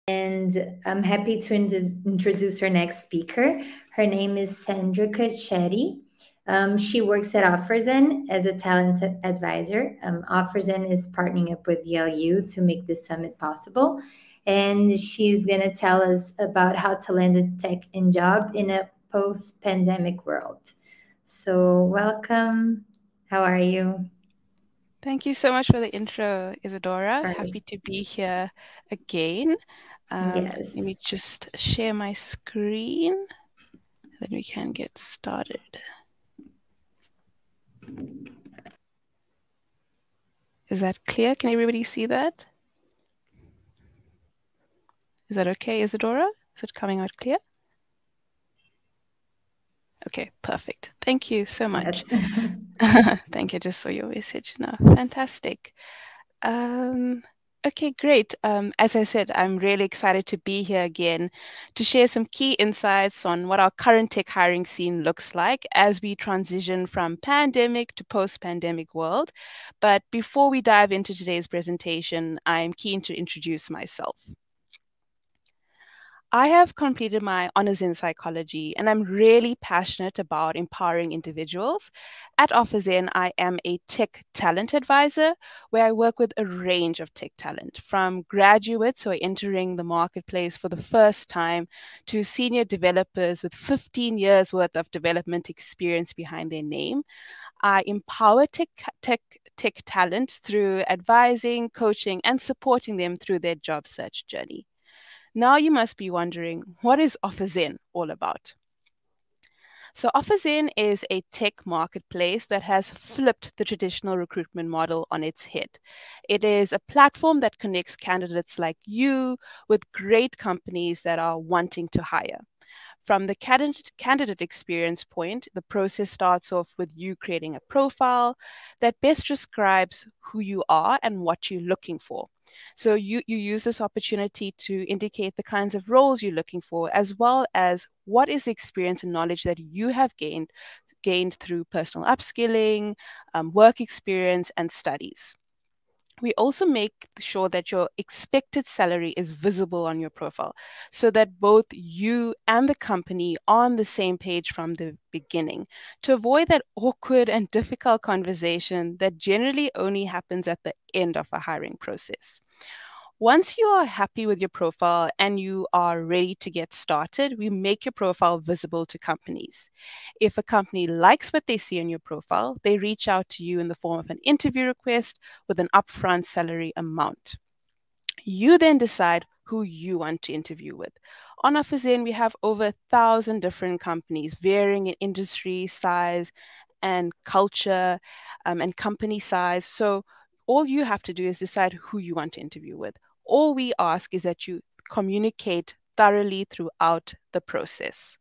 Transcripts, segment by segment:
And I'm happy to introduce our next speaker. Her name is Sandrika Chetty. She works at Offerzen as a talent advisor. Offerzen is partnering up with YLU to make this summit possible. And she's going to tell us about how to land a tech in job in a post-pandemic world. So welcome. How are you? Thank you so much for the intro, Isadora. Hi. Happy to be here again. Yes. Let me just share my screen, then we can get started. Is that clear? Can everybody see that? Is that okay, Isadora? Is it coming out clear? Okay, perfect. Thank you so much. Yes. Thank you. Just saw your message now. Fantastic. Okay, great. As I said, I'm really excited to be here again to share some key insights on what our current tech hiring scene looks like as we transition from pandemic to post-pandemic world. But before we dive into today's presentation, I'm keen to introduce myself. I have completed my honors in psychology, and I'm really passionate about empowering individuals. At Offerzen, I am a tech talent advisor where I work with a range of tech talent, from graduates who are entering the marketplace for the first time to senior developers with 15 years worth of development experience behind their name. I empower tech talent through advising, coaching, and supporting them through their job search journey. Now you must be wondering, what is Offerzen all about? So Offerzen is a tech marketplace that has flipped the traditional recruitment model on its head. It is a platform that connects candidates like you with great companies that are wanting to hire. From the candidate experience point, the process starts off with you creating a profile that best describes who you are and what you're looking for. So you use this opportunity to indicate the kinds of roles you're looking for, as well as what is the experience and knowledge that you have gained through personal upskilling, work experience, and studies. We also make sure that your expected salary is visible on your profile so that both you and the company are on the same page from the beginning to avoid that awkward and difficult conversation that generally only happens at the end of a hiring process. Once you are happy with your profile and you are ready to get started, we make your profile visible to companies. If a company likes what they see in your profile, they reach out to you in the form of an interview request with an upfront salary amount. You then decide who you want to interview with. On Offerzen, we have over 1,000 different companies, varying in industry, size, and culture, and company size. So all you have to do is decide who you want to interview with. All we ask is that you communicate thoroughly throughout the process.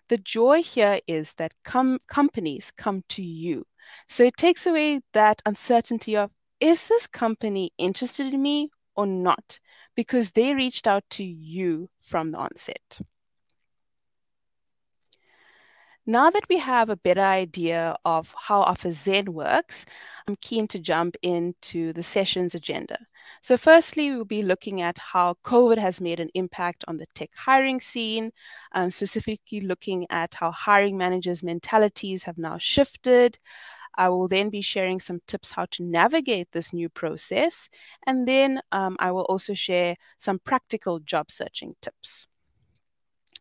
The joy here is that companies come to you. So it takes away that uncertainty of, is this company interested in me or not? Because they reached out to you from the onset. Now that we have a better idea of how Offerzen works, I'm keen to jump into the session's agenda. So firstly, we'll be looking at how COVID has made an impact on the tech hiring scene, specifically looking at how hiring managers' mentalities have now shifted. I will then be sharing some tips how to navigate this new process. And then I will also share some practical job searching tips.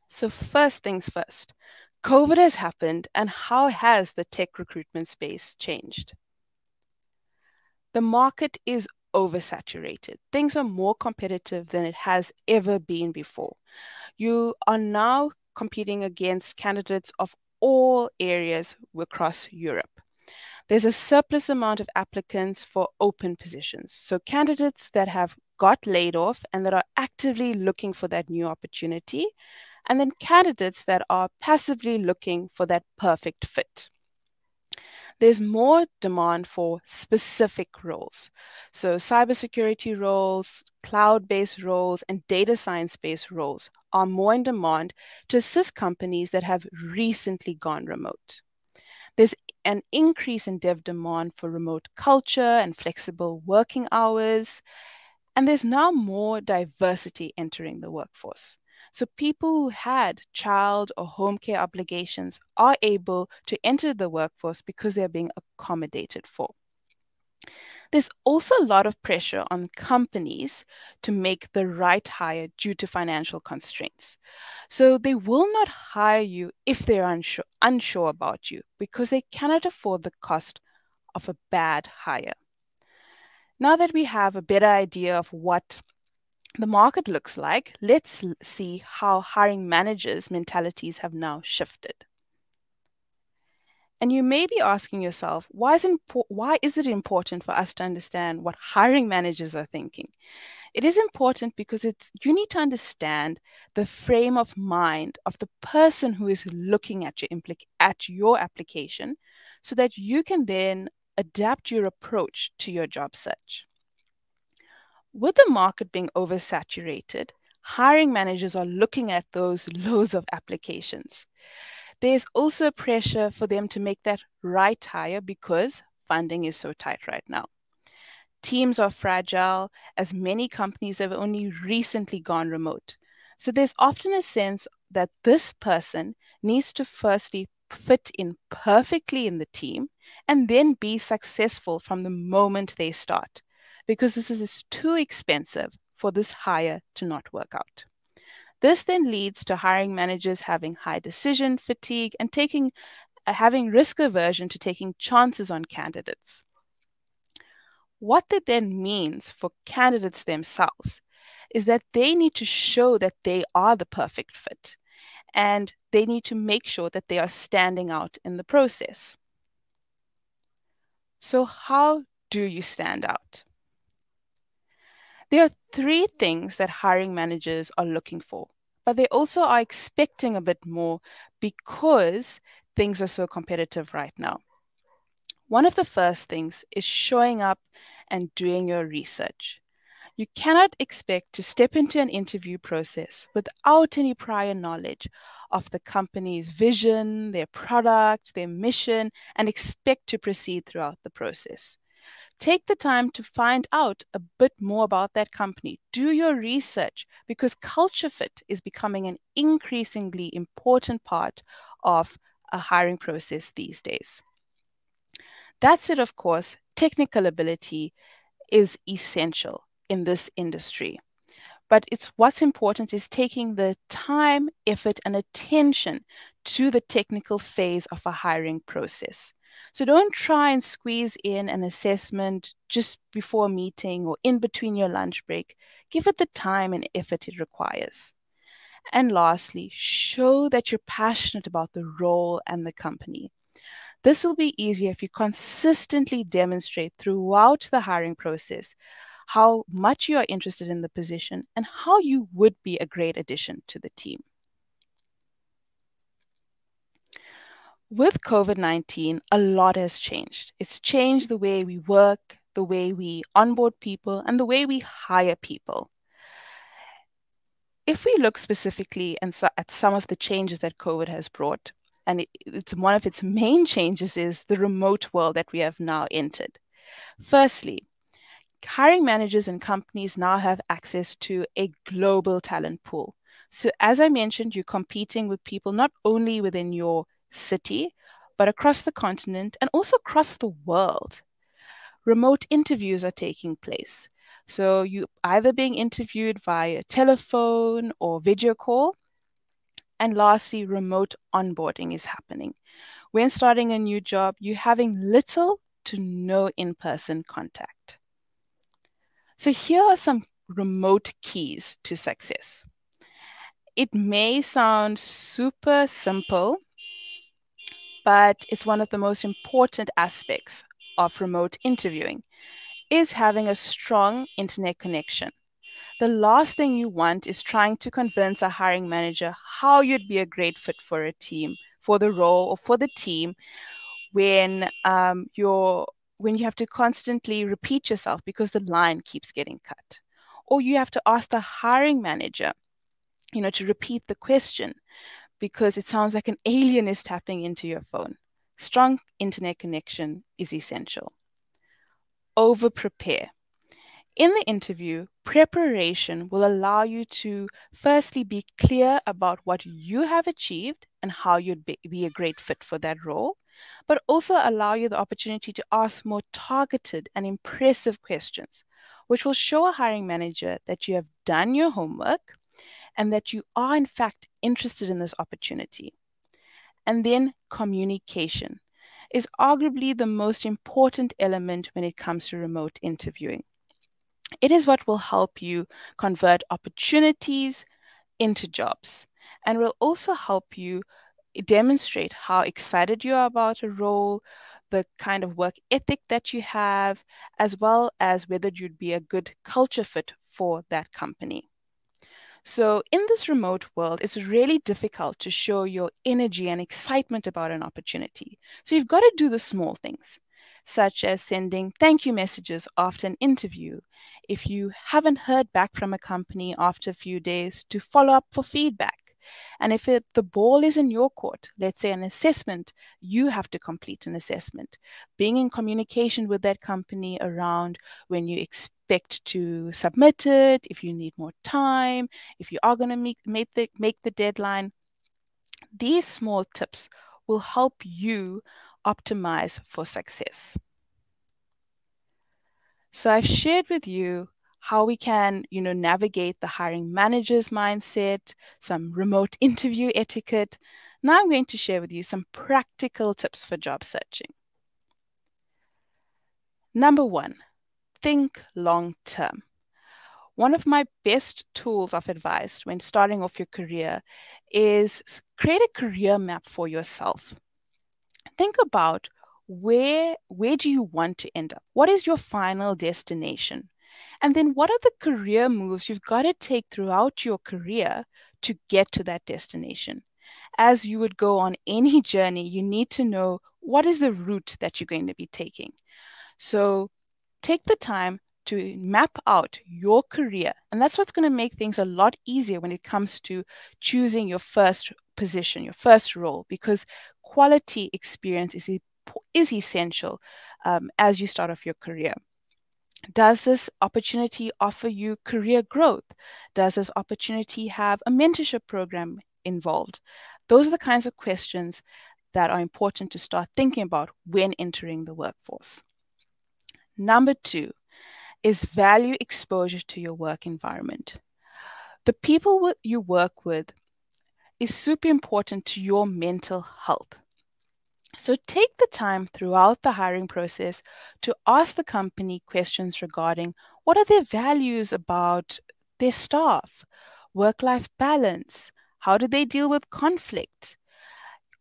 So first things first, COVID has happened, and how has the tech recruitment space changed? The market is oversaturated. Things are more competitive than it has ever been before. You are now competing against candidates of all areas across Europe. There's a surplus amount of applicants for open positions. So candidates that have got laid off and that are actively looking for that new opportunity, and then candidates that are passively looking for that perfect fit. There's more demand for specific roles. So cybersecurity roles, cloud-based roles, and data science-based roles are more in demand to assist companies that have recently gone remote. There's an increase in dev demand for remote culture and flexible working hours. And there's now more diversity entering the workforce. So people who had child or home care obligations are able to enter the workforce because they're being accommodated for. There's also a lot of pressure on companies to make the right hire due to financial constraints. So they will not hire you if they're unsure about you because they cannot afford the cost of a bad hire. Now that we have a better idea of what the market looks like, let's see how hiring managers' mentalities have now shifted. And you may be asking yourself, why is it important for us to understand what hiring managers are thinking? It is important because you need to understand the frame of mind of the person who is looking at your application so that you can then adapt your approach to your job search. With the market being oversaturated, hiring managers are looking at those loads of applications. There's also pressure for them to make that right hire because funding is so tight right now. Teams are fragile, as many companies have only recently gone remote. So there's often a sense that this person needs to firstly fit in perfectly in the team and then be successful from the moment they start, because this is too expensive for this hire to not work out. This then leads to hiring managers having high decision fatigue and having risk aversion to taking chances on candidates. What that then means for candidates themselves is that they need to show that they are the perfect fit, and they need to make sure that they are standing out in the process. So how do you stand out? There are 3 things that hiring managers are looking for, but they also are expecting a bit more because things are so competitive right now. One of the first things is showing up and doing your research. You cannot expect to step into an interview process without any prior knowledge of the company's vision, their product, their mission, and expect to proceed throughout the process. Take the time to find out a bit more about that company. Do your research because culture fit is becoming an increasingly important part of a hiring process these days. That said, of course, technical ability is essential in this industry. But what's important is taking the time, effort, and attention to the technical phase of a hiring process. So don't try and squeeze in an assessment just before a meeting or in between your lunch break. Give it the time and effort it requires. And lastly, show that you're passionate about the role and the company. This will be easier if you consistently demonstrate throughout the hiring process how much you are interested in the position and how you would be a great addition to the team. With COVID-19, a lot has changed. It's changed the way we work, the way we onboard people, and the way we hire people. If we look specifically at some of the changes that COVID has brought, and it's one of its main changes is the remote world that we have now entered. Firstly, hiring managers and companies now have access to a global talent pool. So as I mentioned, you're competing with people not only within your city, but across the continent and also across the world. Remote interviews are taking place. So you either being interviewed via telephone or video call. And lastly, remote onboarding is happening. When starting a new job, you're having little to no in-person contact. So here are some remote keys to success. It may sound super simple, but it's one of the most important aspects of remote interviewing is having a strong internet connection. The last thing you want is trying to convince a hiring manager how you'd be a great fit for a team, for the role or for the team when you have to constantly repeat yourself because the line keeps getting cut. Or you have to ask the hiring manager, to repeat the question because it sounds like an alien is tapping into your phone. Strong internet connection is essential. Over prepare. In the interview, preparation will allow you to firstly be clear about what you have achieved and how you'd be a great fit for that role, but also allow you the opportunity to ask more targeted and impressive questions, which will show a hiring manager that you have done your homework and that you are in fact interested in this opportunity. And then communication is arguably the most important element when it comes to remote interviewing. It is what will help you convert opportunities into jobs and will also help you demonstrate how excited you are about a role, the kind of work ethic that you have, as well as whether you'd be a good culture fit for that company. So, in this remote world, it's really difficult to show your energy and excitement about an opportunity. So, you've got to do the small things, such as sending thank you messages after an interview. If you haven't heard back from a company after a few days, to follow up for feedback. And if the ball is in your court, let's say an assessment, you have to complete an assessment. Being in communication with that company around when you expect to submit it, if you need more time, if you are going to make the deadline, these small tips will help you optimize for success. So I've shared with you how we can, navigate the hiring manager's mindset, some remote interview etiquette. Now I'm going to share with you some practical tips for job searching. Number 1, think long term. One of my best tools of advice when starting off your career is create a career map for yourself. Think about where do you want to end up? What is your final destination? And then what are the career moves you've got to take throughout your career to get to that destination? As you would go on any journey, you need to know what is the route that you're going to be taking. So take the time to map out your career. And that's what's going to make things a lot easier when it comes to choosing your first position, your first role, because quality experience is essential as you start off your career. Does this opportunity offer you career growth? Does this opportunity have a mentorship program involved? Those are the kinds of questions that are important to start thinking about when entering the workforce. Number 2 is value exposure to your work environment. The people you work with is super important to your mental health. So take the time throughout the hiring process to ask the company questions regarding what are their values about their staff, work-life balance, how do they deal with conflict.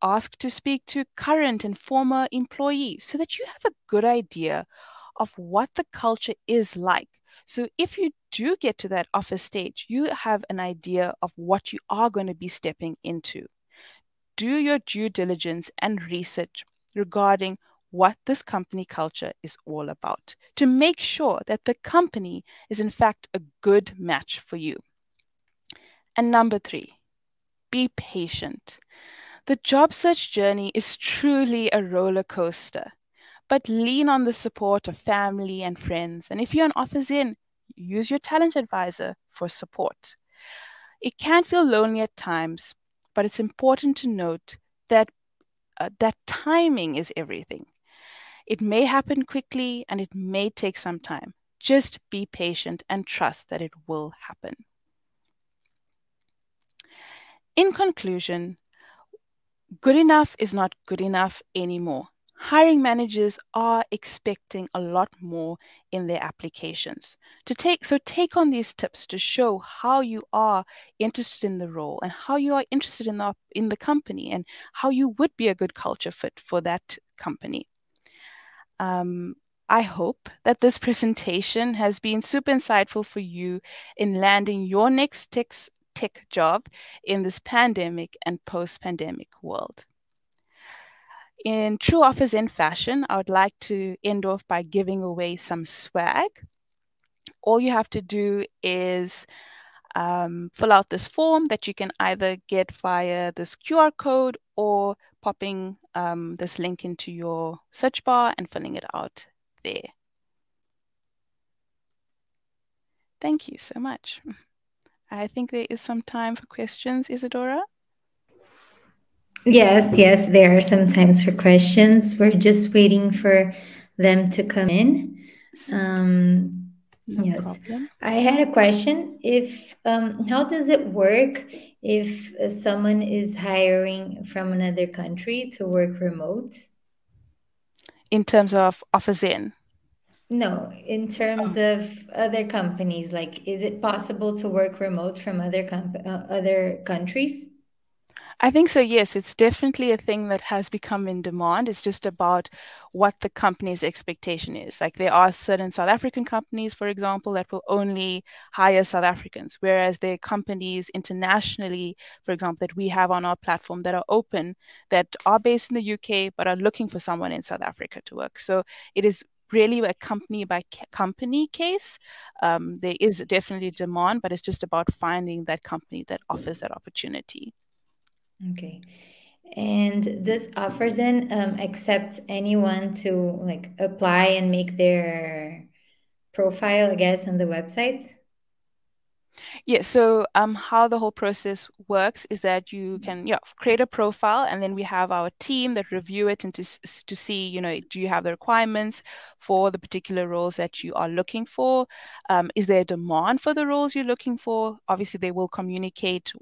Ask to speak to current and former employees so that you have a good idea of what the culture is like. So if you do get to that offer stage, you have an idea of what you are going to be stepping into. Do your due diligence and research regarding what this company culture is all about to make sure that the company is in fact a good match for you. And number 3, be patient. The job search journey is truly a roller coaster, but lean on the support of family and friends. And if you're an Offersin, use your talent advisor for support. It can feel lonely at times, but it's important to note that that timing is everything. It may happen quickly and it may take some time. Just be patient and trust that it will happen. In conclusion, good enough is not good enough anymore. Hiring managers are expecting a lot more in their applications. So take on these tips to show how you are interested in the role and how you are interested in the company and how you would be a good culture fit for that company. I hope that this presentation has been super insightful for you in landing your next tech job in this pandemic and post-pandemic world. In true Offerzen fashion, I would like to end off by giving away some swag. All you have to do is fill out this form that you can either get via this QR code or popping this link into your search bar and filling it out there. Thank you so much. I think there is some time for questions, Isadora. Yes, yes, there are some times for questions. We're just waiting for them to come in. Sweet. Um, No yes, problem. I had a question. If how does it work if someone is hiring from another country to work remote? In terms of Offerzen. No, in terms of other companies, like is it possible to work remote from other countries? I think so, yes. It's definitely a thing that has become in demand. It's just about what the company's expectation is. Like there are certain South African companies, for example, that will only hire South Africans, whereas there are companies internationally, for example, that we have on our platform that are open, that are based in the UK, but are looking for someone in South Africa to work. So it is really a company by company case. There is definitely demand, but it's just about finding that company that offers that opportunity. Okay. And this offers then accept anyone to like apply and make their profile, I guess, on the website? Yeah, so how the whole process works is that you can create a profile, and then we have our team that review it and to see, do you have the requirements for the particular roles that you are looking for? Is there a demand for the roles you're looking for? Obviously, they will communicate,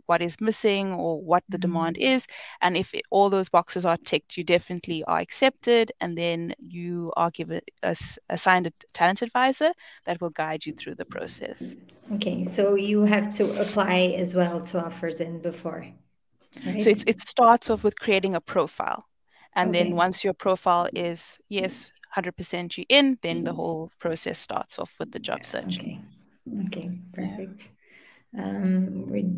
what is missing or what the demand Mhm. is, and if all those boxes are ticked, you definitely are accepted, and then you are given assigned a talent advisor that will guide you through the process. Okay, so you have to apply as well to offers in before, So right? it starts off with creating a profile. And then Okay. once your profile is, yes, 100% you in, then the whole process starts off with the job search. Okay. Okay, Yeah. perfect. We're